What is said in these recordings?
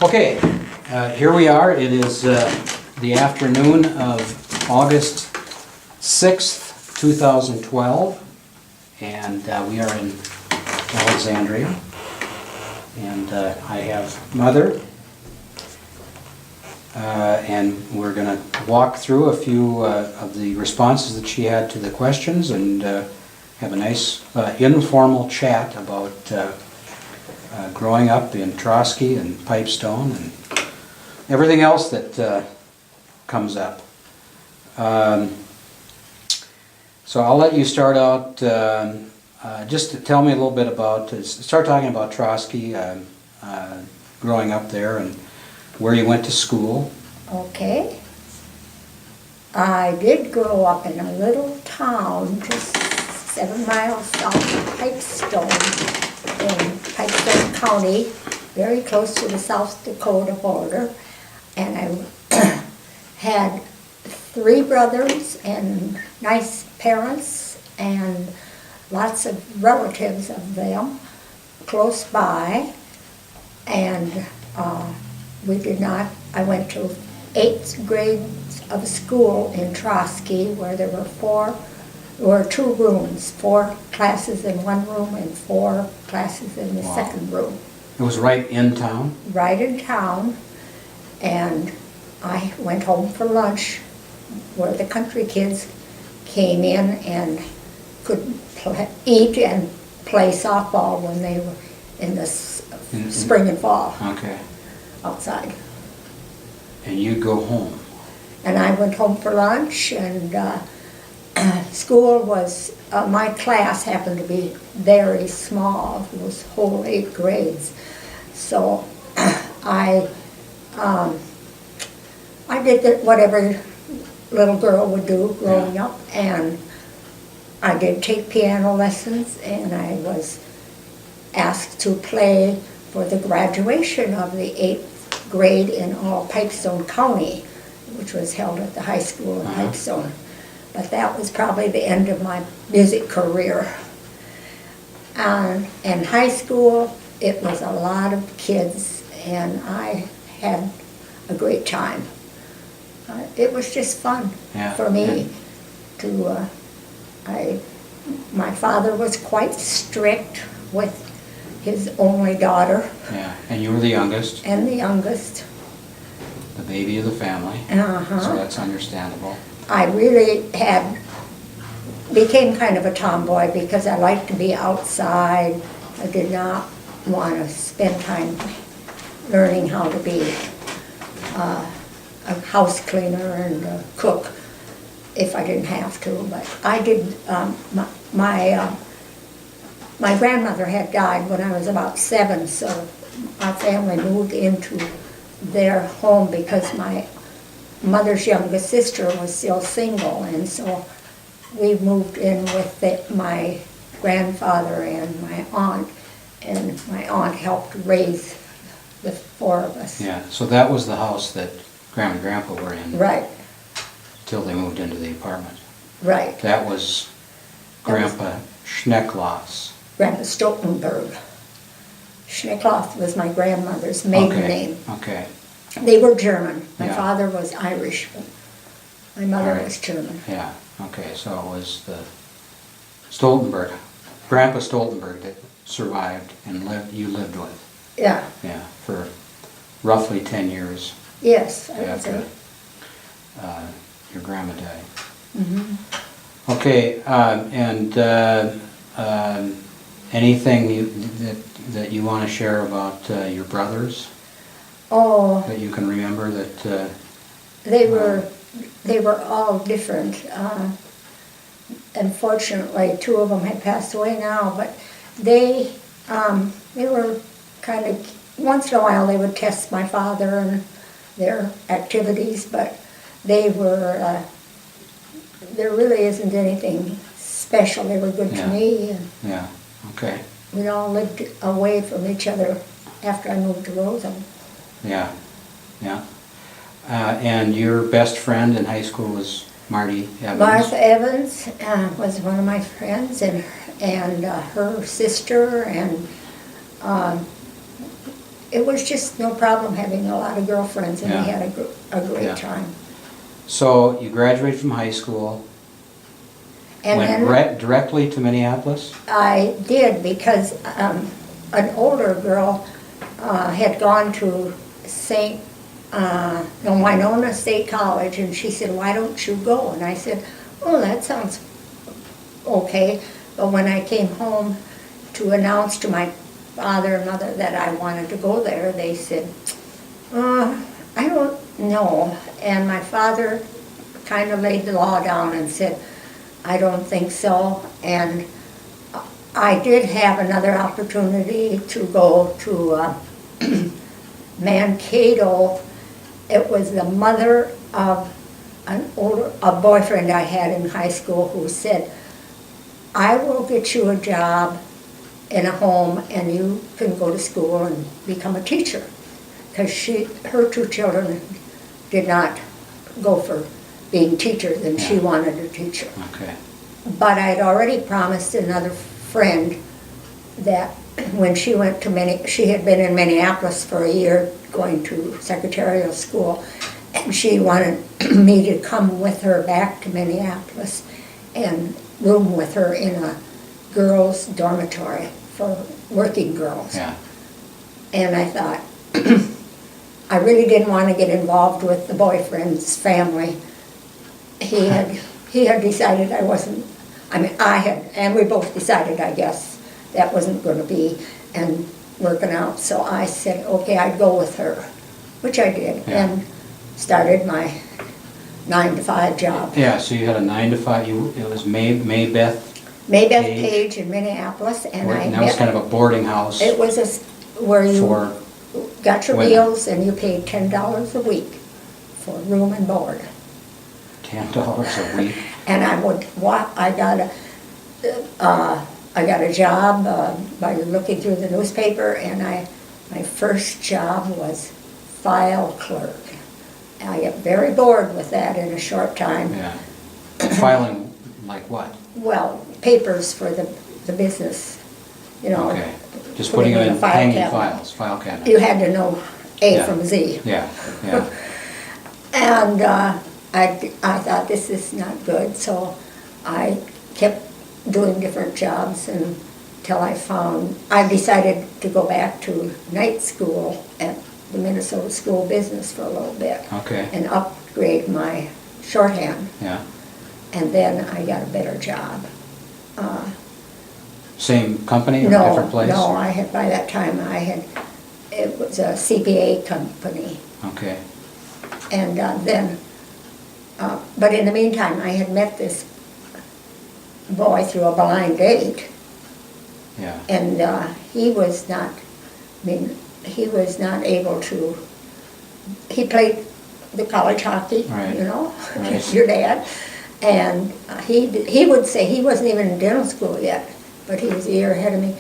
Okay, here we are. It is the afternoon of August 6th, 2012, and we are in Alexandria. And I have Mother, and we're going to walk through a few of the responses that she had to the questions and have a nice informal chat about growing up in Trotsky and Pipestone and everything else that comes up. So I'll let you start out, just to tell me a little bit about, start talking about Trotsky, growing up there and where you went to school. Okay. I did grow up in a little town just 7 miles south of Pipestone in Pipestone County, very close to the South Dakota border. And I had 3 brothers and nice parents and lots of relatives of them close by. And I went to 8th grade of school in Trotsky, where there were 2 rooms, 4 classes in one room and 4 classes in the Wow. second room. It was right in town? Right in town, and I went home for lunch where the country kids came in and could eat and play softball when they were in the spring and fall Okay. outside. And you'd go home? And I went home for lunch, and school was, my class happened to be very small. It was whole 8 grades. So I did whatever little girl would do growing up, and I did take piano lessons, and I was asked to play for the graduation of the 8th grade in all Pipestone County, which was held at the high school in Pipestone. But that was probably the end of my music career. In high school, it was a lot of kids, and I had a great time. It was just fun for me to, my father was quite strict with his only daughter. Yeah, and you were the youngest? And the youngest. The baby of the family. So that's understandable. I really became kind of a tomboy because I liked to be outside. I did not want to spend time learning how to be a house cleaner and a cook if I didn't have to. But I did, my grandmother had died when I was about 7, so our family moved into their home because my mother's youngest sister was still single, and so we moved in with my grandfather and my aunt, and my aunt helped raise the 4 of us. Yeah, so that was the house that Grandma and Grandpa were in? Right. Till they moved into the apartment? Right. That was Grandpa Schneckloss? Grandpa Stoltenberg. Schneckloff was my grandmother's maiden name. Okay. They were German. My Yeah. father was Irish, but my mother All right. was German. Yeah, okay, so it was the Stoltenberg, Grandpa Stoltenberg that survived and you lived with. Yeah. Yeah, for roughly 10 years Yes, I would after say. your grandma died. Mhm. Okay, anything that you want to share about your brothers Oh, that you can remember that? they were all different. Unfortunately, 2 of them had passed away now, but they were kind of, once in a while they would test my father and their activities, but there really isn't anything special. They were good to me. And Yeah, okay. we all lived away from each other after I moved to Roseland. Yeah, yeah. And your best friend in high school was Marty Evans? Martha Evans was one of my friends, and her sister, and it was just no problem having a lot of girlfriends, and we Yeah. had a Yeah. great time. So you graduated from high school, And went then directly to Minneapolis? I did, because an older girl had gone to Winona State College, and she said, "Why don't you go?" And I said, "Oh, that sounds okay." But when I came home to announce to my father and mother that I wanted to go there, they said, "I don't know." And my father kind of laid the law down and said, "I don't think so." And I did have another opportunity to go to Mankato. It was the mother of a boyfriend I had in high school who said, "I will get you a job in a home and you can go to school and become a teacher." Because her two children did not go for being teachers, and she wanted a teacher. Okay. But I'd already promised another friend that when she went to she had been in Minneapolis for a year going to secretarial school, and she wanted me to come with her back to Minneapolis and room with her in a girls' dormitory for working girls. Yeah. And I thought, I really didn't want to get involved with the boyfriend's family. He had decided I wasn't, and we both decided, I guess, that wasn't going to be and working out. So I said, okay, I'd go with her, which I did, Yeah. and started my 9-to-5 job. Yeah, so you had a 9 to 5, it was Maybeth Maybeth Page. Page in Minneapolis, and And that was kind of a boarding house It was where you for, got your women. meals and you paid $10 a week for room and board. $10 a week. And I got a job by looking through the newspaper, and my first job was file clerk. I got very bored with that in a short time. Yeah. Filing like what? Well, papers for the business, you know. Okay. Just putting them in file hanging cabinet. file cabinets. You had to know A Yeah. from Z. Yeah, yeah. And I thought, this is not good, so I kept doing different jobs until I decided to go back to night school at the Minnesota School of Business for a little bit. Okay. And upgrade my shorthand. Yeah. And then I got a better job. Same company or No, different place? no, by that time it was a CPA company. Okay. And but in the meantime, I had met this boy through a blind date, Yeah. and he was not able to, he played the college hockey, Right. you know, Right. your dad, and he would say, he wasn't even in dental school yet, but he was a year ahead of me.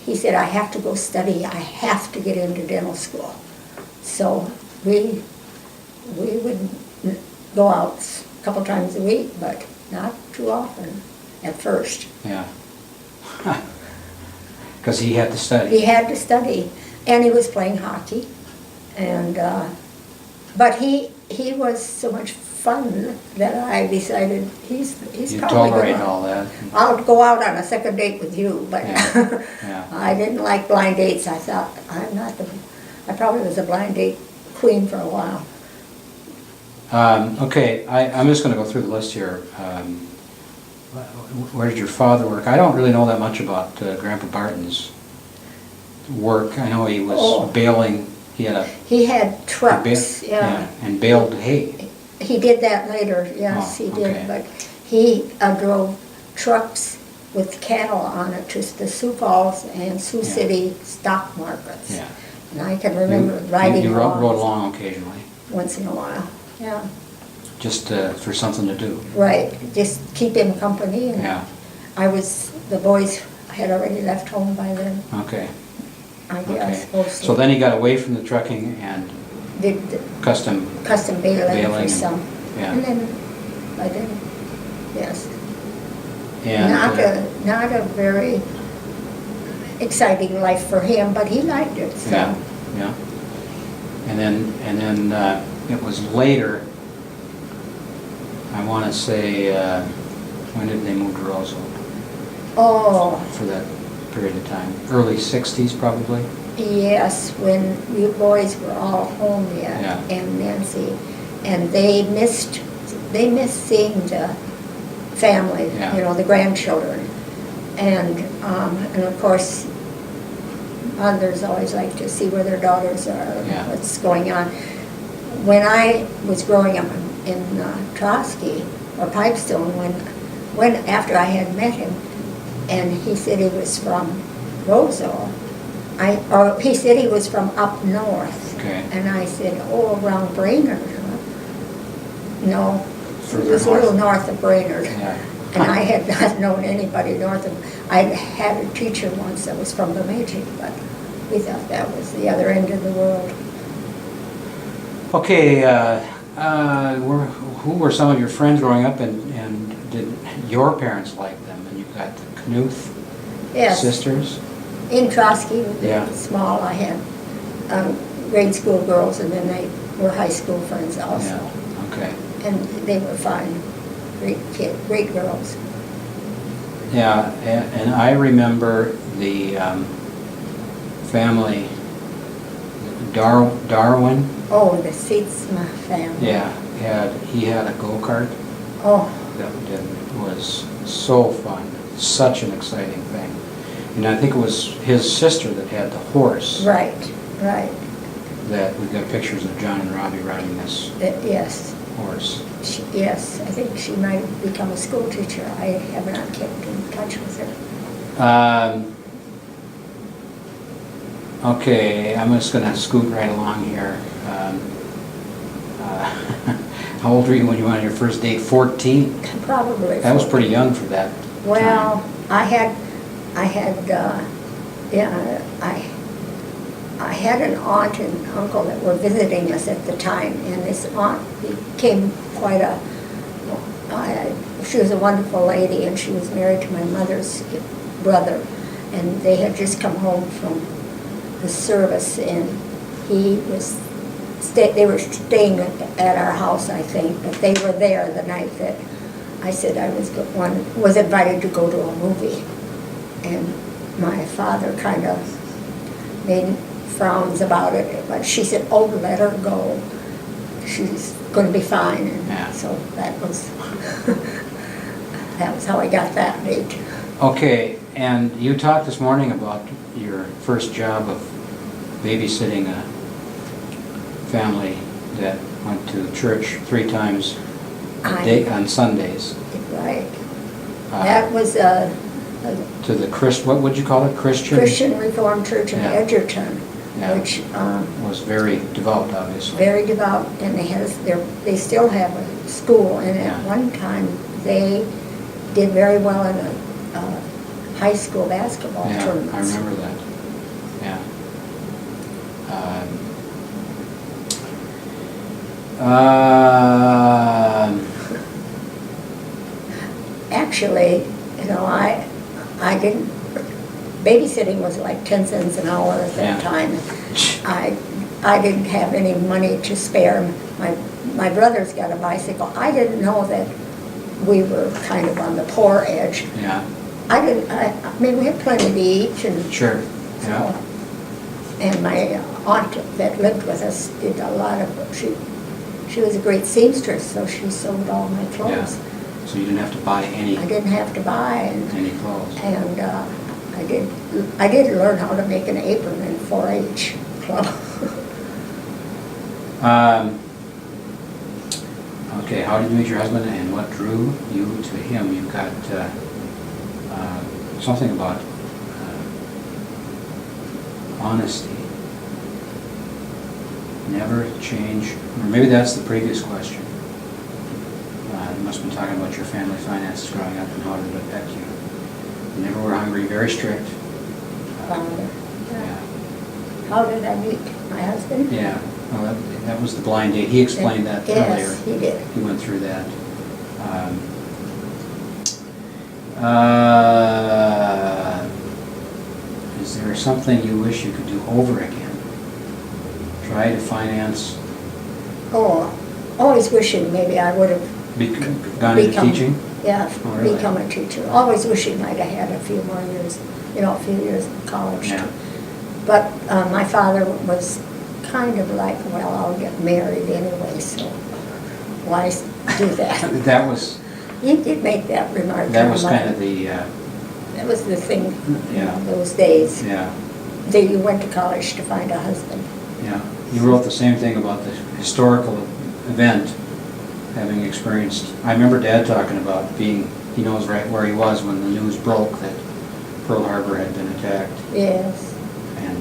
He said, "I have to go study, I have to get into dental school." So we would go out a couple times a week, but not too often at first. Yeah. Because he had to He study. had to study, and he was playing hockey, and but he was so much fun that I decided he's You probably tolerate gonna. all that. I'll go out on a second date with you, but Yeah, yeah. I didn't like blind dates. I thought I probably was a blind date queen for a while. Okay, I'm just gonna go through the list here. Where did your father work? I don't really know that much about Grandpa Barton's work. I know he was Oh. baling, he had a... He had he trucks, ba- yeah. And baled hay. He did that later, yes, Oh, he okay. did, but he drove trucks with cattle on it to the Sioux Falls and Sioux Yeah. City stock markets. Yeah. And I can remember You- riding You rode along along occasionally, once in a while, yeah. just for something to do. Right, just keep him company. And Yeah, the boys had already left home by then, okay. I Okay. guess, mostly. So then he got away from the trucking and Did custom, custom baling Baling for and- some. yeah. And then, by then, yes. and... Not a very exciting life for him, but he liked it, so. Yeah. Yeah. And then it was later, I want to say, when did they move to Rosewood? Oh, For that period of time? Early 60s probably? yes, when you boys were all home yet, Yeah. and Nancy, and they missed seeing the family, Yeah. you know, the grandchildren. And of course, mothers always like to see where their daughters are, Yeah. what's going on. When I was growing up in Trotsky, or Pipestone, when after I had met him, and he said he was from Roseville, or he said he was from up north. Okay. And I said, oh, around Brainerd, huh? No, it Further was a little north. north of Brainerd. Yeah. And I had not known anybody north of, I had a teacher once that was from Bemidji, but we thought that was the other end of the world. Okay, who were some of your friends growing up, and did your parents like them? And you've got the Knuth Yes. sisters? In Trotsky, Yeah. small, I had grade school girls, and then they were high school friends also. Yeah, okay. And they were fine, great girls. Yeah, and I remember the family, Darwin, Oh, the Seatsma family. yeah, he had a go-kart Oh, that was so fun, such an exciting thing. And I think it was his sister that had the horse. right, right. That we've got pictures of John and Robbie riding this Yes, horse. yes, I think she might have become a school teacher. I have not kept in touch with her. Okay, I'm just gonna scoot right along here. How old were you when you went on your first date? 14? Probably. That was pretty young for that Well, time. I had an aunt and uncle that were visiting us at the time, and this aunt became quite she was a wonderful lady, and she was married to my mother's brother, and they had just come home from the service, and they were staying at our house, I think, but they were there the night that I said I was invited to go to a movie. And my father kind of made frowns about it, but she said, oh, let her go. She's going to be fine. And Yeah. so that was how I got that date. Okay, and you talked this morning about your first job of babysitting a family that went to church 3 times a day on Sundays. Right. Uh, That was To the what would you call it? Christian Reformed Church in Yeah. Edgerton, Yeah. which Was very devout, obviously. very devout, and they still have a school, and Yeah. at one time they did very well in a high school basketball Yeah, tournament. I remember that. Yeah. Actually, you know, I didn't, babysitting was like 10 cents an hour at that Yeah. time. I didn't have any money to spare. My brother's got a bicycle. I didn't know that we were kind of on the poor edge. Yeah, I mean, we had plenty to eat, and sure, yeah. so, and my aunt that lived with us did a lot of, she was a great seamstress, so she sewed all my Yeah. clothes. So you didn't have to buy I didn't have to buy, any clothes. and I did learn how to make an apron in 4-H club. Okay, how did you meet your husband and what drew you to him? You've got something about honesty. Never change, or maybe that's the previous question. You must have been talking about your family finances growing up and how did it affect you. You never were hungry, very strict. Yeah. How did I meet my husband? Yeah, well, that was the blind date. He explained that earlier. Yes, he did. He went through that. Is there something you wish you could do over again? try to finance, Oh, always wishing maybe I would have gone into become- teaching? Yeah, Oh, really? become a teacher. Always wishing I'd have had a few more years, a few years in college. Yeah. But my father was kind of like, well, I'll get married anyway, so why do that? That was, He did make that remark. to that my was mother. kind of the, That was the thing, Yeah. those days. yeah, That you went to college to find a husband. yeah. You wrote the same thing about the historical event, having experienced, I remember Dad talking about being, he knows right where he was when the news broke that Pearl Harbor had been attacked. Yes. And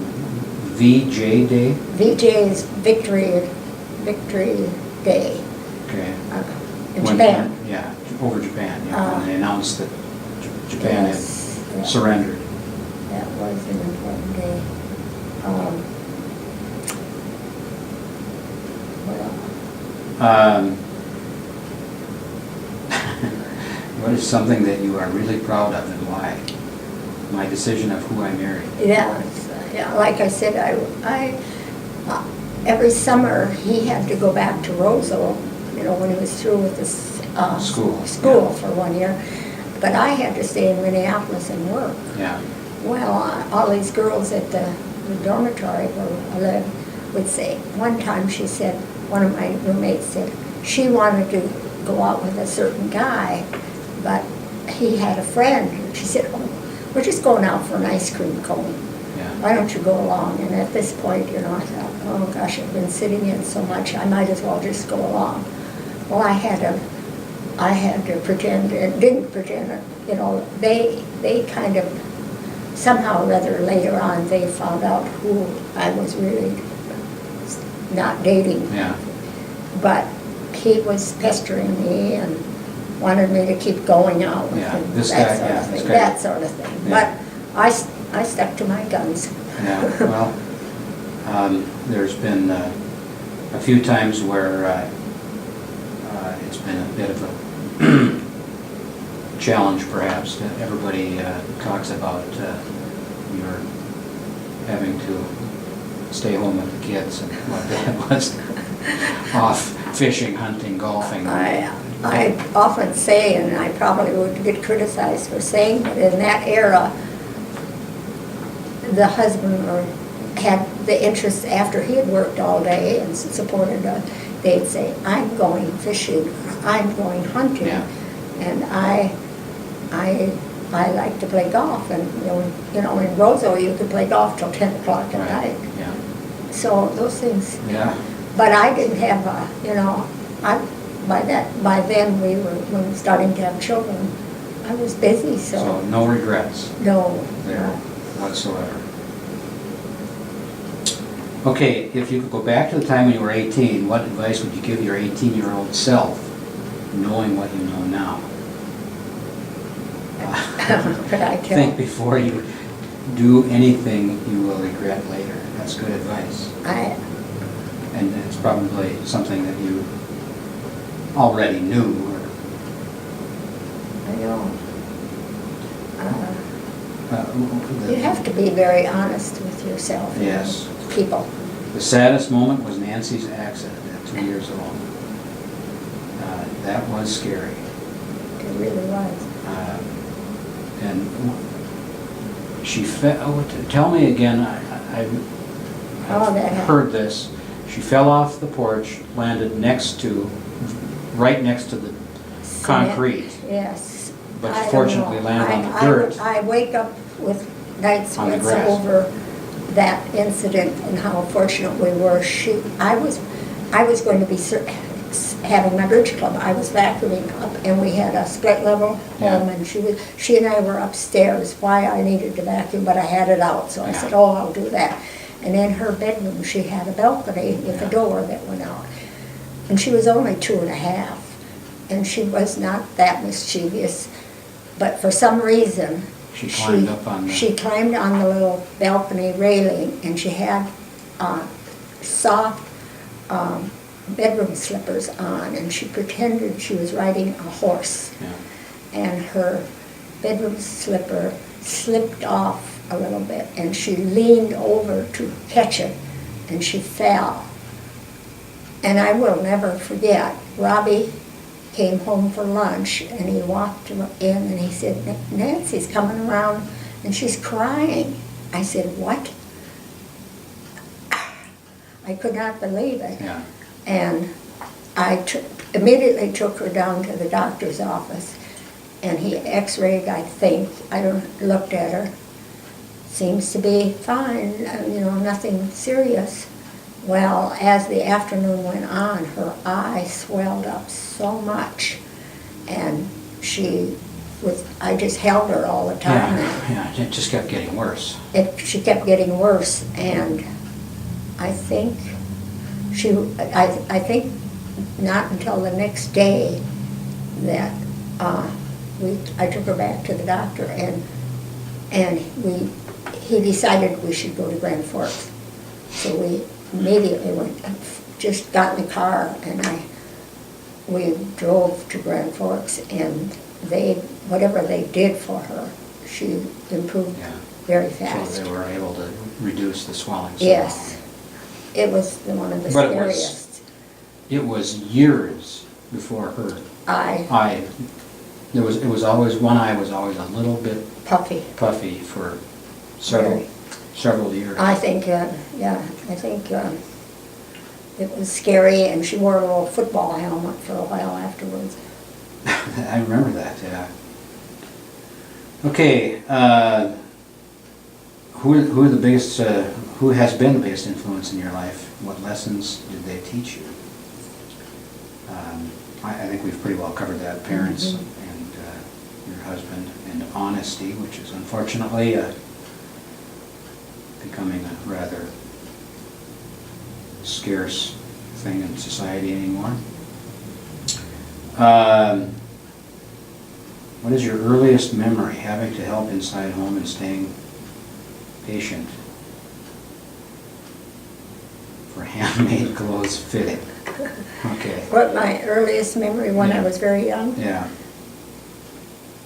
VJ Day? VJ's Victory Day Okay. in When- Japan. Yeah, over Japan, yeah, when they announced that Japan had Yes, yeah. surrendered. That was an important day. What else? What is something that you are really proud of and why? My decision of who I married. Yeah, like I said, every summer he had to go back to Roseville, when he was through with this School, school yeah. for 1 year. But I had to stay in Minneapolis and work. Yeah, Well, all these girls at the dormitory where I lived would say, one time she said, one of my roommates said, she wanted to go out with a certain guy, but he had a friend. And she said, oh, we're just going out for an ice cream cone. yeah, Why don't you go along? And at this point, I thought, oh gosh, I've been sitting in so much, I might as well just go along. Well, I had to pretend, and didn't pretend, they kind of, somehow or other later on, they found out who I was really not dating. yeah, But he was pestering me and wanted me to keep going out with Yeah, him, this that guy, sort yeah, of this thing, guy. that sort of thing. Yeah. But I stuck to my guns. yeah. Well, there's been a few times where it's been a bit of a challenge, perhaps. Everybody talks about your having to stay home with the kids and what that was. Off fishing, hunting, golfing. I often say, and I probably would get criticized for saying, but in that era, the husband had the interest after he had worked all day and supported us. They'd say, I'm going fishing, I'm going hunting. Yeah. And I like to play golf, and in Roseau you could play golf till 10 o'clock at Right, night. yeah, So those things. yeah, But I didn't have by then we were starting to have children. I was busy, so so no regrets no. there whatsoever. Okay, if you could go back to the time when you were 18, what advice would you give your 18-year-old self, knowing what you know now? Could I tell? Think before you do anything you will regret later. That's good advice. And it's probably something that you already knew. I know. Or, You have to be very honest with yourself. and Yes. People. The saddest moment was Nancy's accident at 2 years old. That was scary. It really was. And she fell, tell me again, I've Oh, that happened. heard this. She fell off the porch, landed right next to the concrete. Yes. But I don't fortunately know. landed on the I dirt. I wake up with night On the sweats grass. over that incident and how fortunate we were. I was going to be having my bridge club. I was vacuuming up, and we had a split level Yeah. home, and she and I were upstairs. Why I needed to vacuum, but I had it out, so I Yeah. said, "Oh, I'll do that." And in her bedroom, she had a balcony with a Yeah. door that went out, and she was only 2.5, and she was not that mischievous, but for some reason. She climbed up on the... She climbed on the little balcony railing, and she had soft bedroom slippers on, and she pretended she was riding a horse. Yeah. And her bedroom slipper slipped off a little bit, and she leaned over to catch it, and she fell. And I will never forget, Robbie came home for lunch and he walked in and he said, Nancy's coming around and she's crying. I said, what? I could not believe it. Yeah. And I immediately took her down to the doctor's office and he x-rayed, I think. I looked at her. Seems to be fine, you know, nothing serious. Well, as the afternoon went on, her eye swelled up so much, and I just held her all the time. Yeah, it just kept getting worse. She kept getting worse, and I think I think not until the next day that I took her back to the doctor, and he decided we should go to Grand Forks. So we immediately went, just got in the car, and we drove to Grand Forks, and whatever they did for her, she improved very fast. So they were able to reduce the swelling. Yes. It was one of the scariest. It was years before her eye. It was always, one eye was always a little bit puffy for several years. I think, it was scary, and she wore a little football helmet for a while afterwards. I remember that, yeah. Okay, who has been the biggest influence in your life? What lessons did they teach you? I think we've pretty well covered that. Parents and your husband, and honesty, which is unfortunately becoming a rather scarce thing in society anymore. What is your earliest memory having to help inside home and staying patient for handmade clothes fitting? Okay. What my earliest memory when I was very young? Yeah.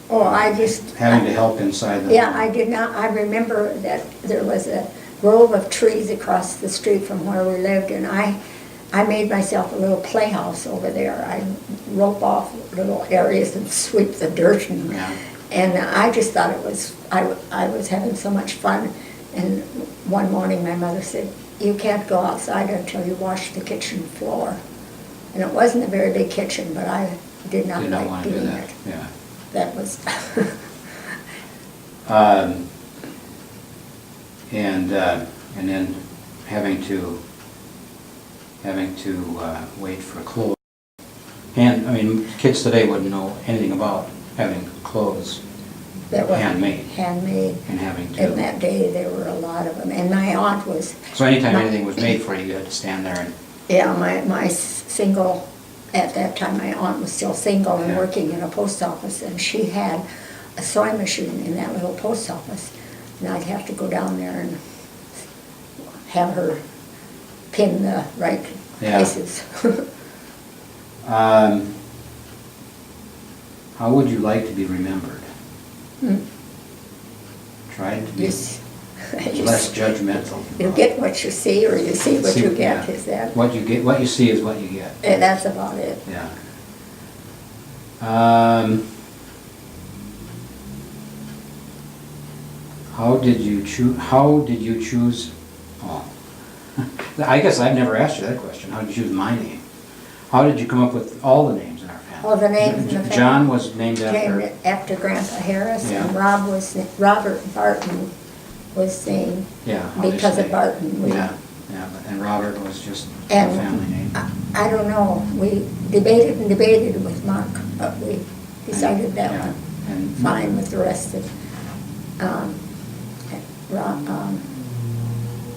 Oh, having to help inside the Yeah, home. I did not. I remember that there was a grove of trees across the street from where we lived, and I made myself a little playhouse over there. I rope off little areas and sweep the dirt, and I just thought I was having so much fun. And one morning my mother said, "You can't go outside until you wash the kitchen floor." And it wasn't a very big kitchen, but I did not like doing it. Yeah. That was and then having to wait for clothes. Kids today wouldn't know anything about having clothes that were handmade. And having to. In that day, there were a lot of them. And my aunt was. So anytime anything was made for you, you had to stand there and. Yeah, my single, at that time my aunt was still single and working in a post office, and she had a sewing machine in that little post office. And I'd have to go down there and have her pin the right places. How would you like to be remembered? Try to be less judgmental. You get what you see, or you see what you get. Is that what you get? What you see is what you get. And that's about it. Yeah. How did you choose? Oh, I guess I've never asked you that question. How did you choose my name? How did you come up with all the names in our family? All the names in the family. John was named after Grandpa Harris, and Robert Barton was named because of Barton. And Robert was just a family name. I don't know. We debated with Mark, but we decided that one. And fine with the rest of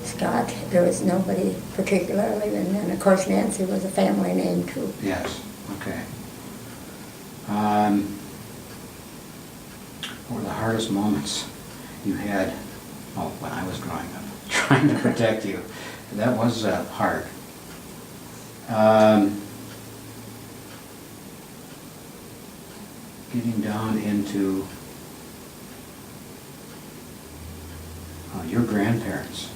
Scott. There was nobody particularly, and then of course Nancy was a family name too. Yes. Okay. What were the hardest moments you had? When I was growing up, trying to protect you. That was hard. Getting down into your grandparents.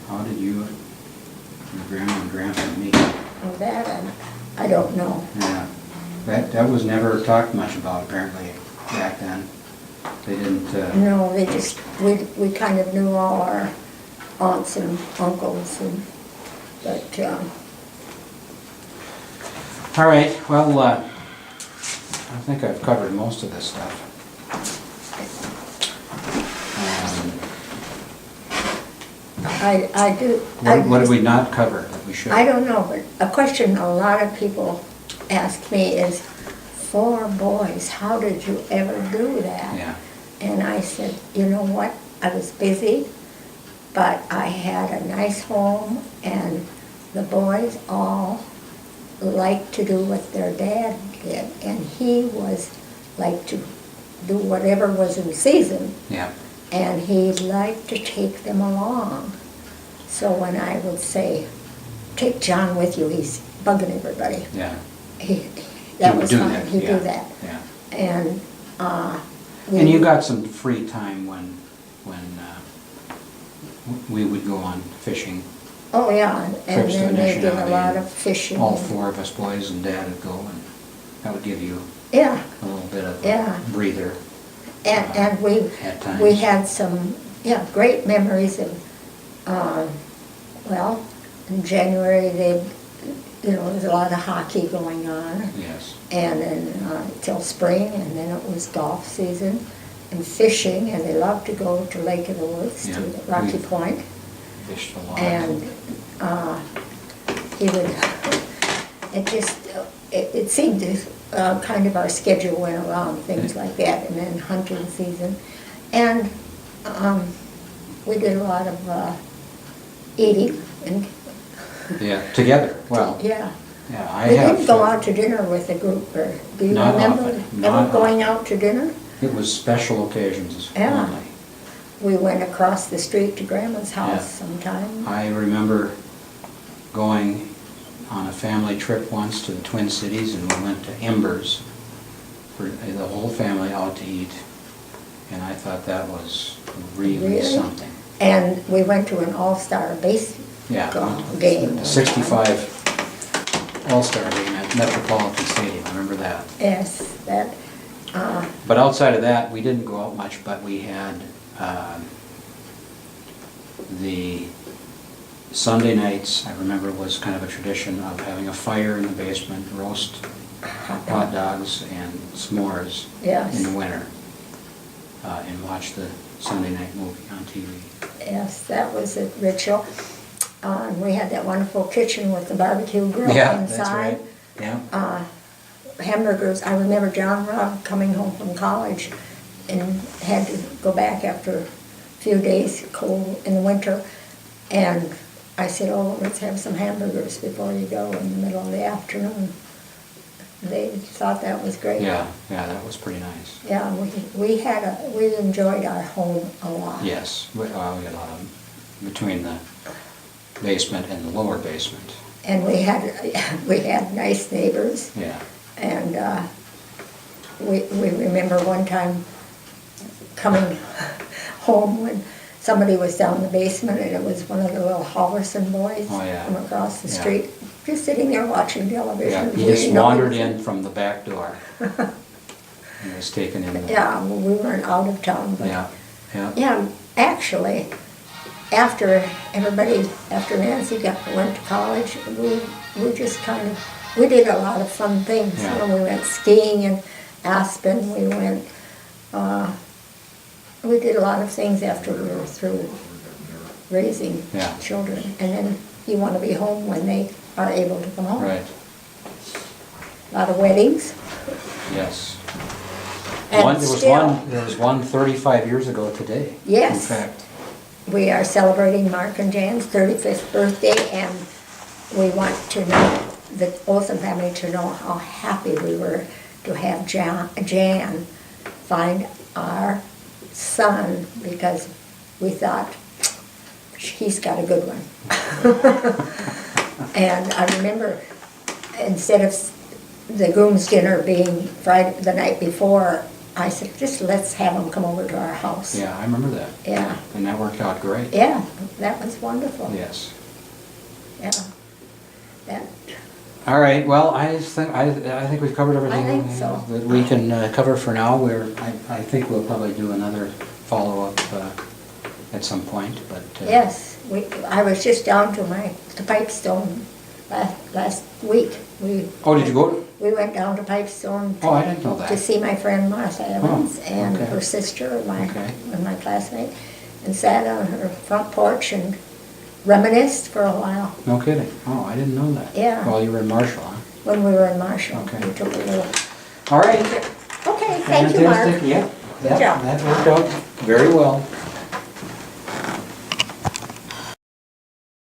How did you Your grandma and grandpa and me. Oh, that, I don't know. Yeah. That was never talked much about apparently back then. They didn't, No, they just, we kind of knew all our aunts and uncles and, but, all right, well, I think I've covered most of this stuff. I do. What did we not cover that we should? I don't know, but a question a lot of people ask me is, 4 boys, how did you ever do that? Yeah. And I said, you know what, I was busy, but I had a nice home, and the boys all liked to do what their dad did, and he was like to do whatever was in season, Yeah. and he liked to take them along. So when I would say, take John with you, he's bugging everybody. Yeah. That would was do fine, that, he'd yeah, do that. yeah. And, And you got some free time when we would go on fishing. oh, yeah, and Trips to then they did a Nationality, lot and of fishing. All 4 of us boys and Dad would go, and that would give you Yeah, a little bit of Yeah. a breather. and At times. we had some, yeah, great memories of, well, in January, there was a lot of hockey going on. Yes. And then till spring, and then it was golf season and fishing, and they loved to go to Lake of the Woods, Yeah, to Rocky we- Point. Fished a lot. And he would, it seemed to, kind of our schedule went around, things like that, and then hunting season. And we did a lot of eating, and, Yeah, together, well, yeah. yeah, I We have. didn't go out to dinner with a group, or do you Not remember often, ever not going out to dinner? It was special occasions Yeah. only. We went across the street to Grandma's house Yeah. sometime. I remember going on a family trip once to the Twin Cities, and we went to Embers for the whole family out to eat, and I thought that was really Really? something. And we went to an all-star baseball Yeah, game. 65 All-Star game at Metropolitan Stadium, I remember that. Yes, that, But outside of that, we didn't go out much, but we had the Sunday nights, I remember, was kind of a tradition of having a fire in the basement, roast hot dogs and s'mores Yes. in the winter, and watch the Sunday night movie on TV. yes, that was a ritual. And we had that wonderful kitchen with the barbecue grill Yeah, inside. that's right, yeah. Hamburgers, I remember John Robb coming home from college and had to go back after a few days cold in the winter. And I said, oh, let's have some hamburgers before you go in the middle of the afternoon. They thought that was great. Yeah, that was pretty nice. Yeah, we enjoyed our home a lot. Yes, we had a lot of, between the basement and the lower basement. And we had nice neighbors. Yeah. And we remember one time coming home when somebody was down in the basement, and it was one of the little Halverson boys Oh, yeah. from across the Yeah. street, just sitting there watching Yeah, television. he We just didn't know wandered he was- in from the back door. He was taken in. Yeah, well, we weren't out of town, but Yeah, yeah. yeah, actually, after Nancy went to college, we just kind of, we did a lot of fun things. Yeah. You know, we went skiing in Aspen, we did a lot of things after we were through raising Yeah. children. And then you want to be home when they are able to come home. Right, A lot of weddings. yes. And There was one 35 years ago today. Yes. In fact, We are celebrating Mark and Jan's 35th birthday, and we want to know, the Olsen family to know how happy we were to have Jan find our son, because we thought, he's got a good one. And I remember, instead of the groom's dinner being Friday, the night before, I said, just let's have him come over to our house. yeah, I remember that. Yeah. And that worked out great. Yeah, that was wonderful. Yes. yeah. That, All right, well, I think we've covered everything. I think so. That we can cover for now. I think we'll probably do another follow-up at some point, but. yes, I was just down to to Pipestone last week. Oh, did you go? We went down to Pipestone. Oh, I didn't know that. To see my friend Martha Evans and okay. her sister Okay. and my classmate, and sat on her front porch and reminisced for a while. No kidding. Oh, I didn't know that. Yeah. While you were in Marshall, huh? When we were in Marshall. Okay. We took a little. All right. Okay, thank you, Mark. Fantastic. Yeah, Good job. that worked out very well.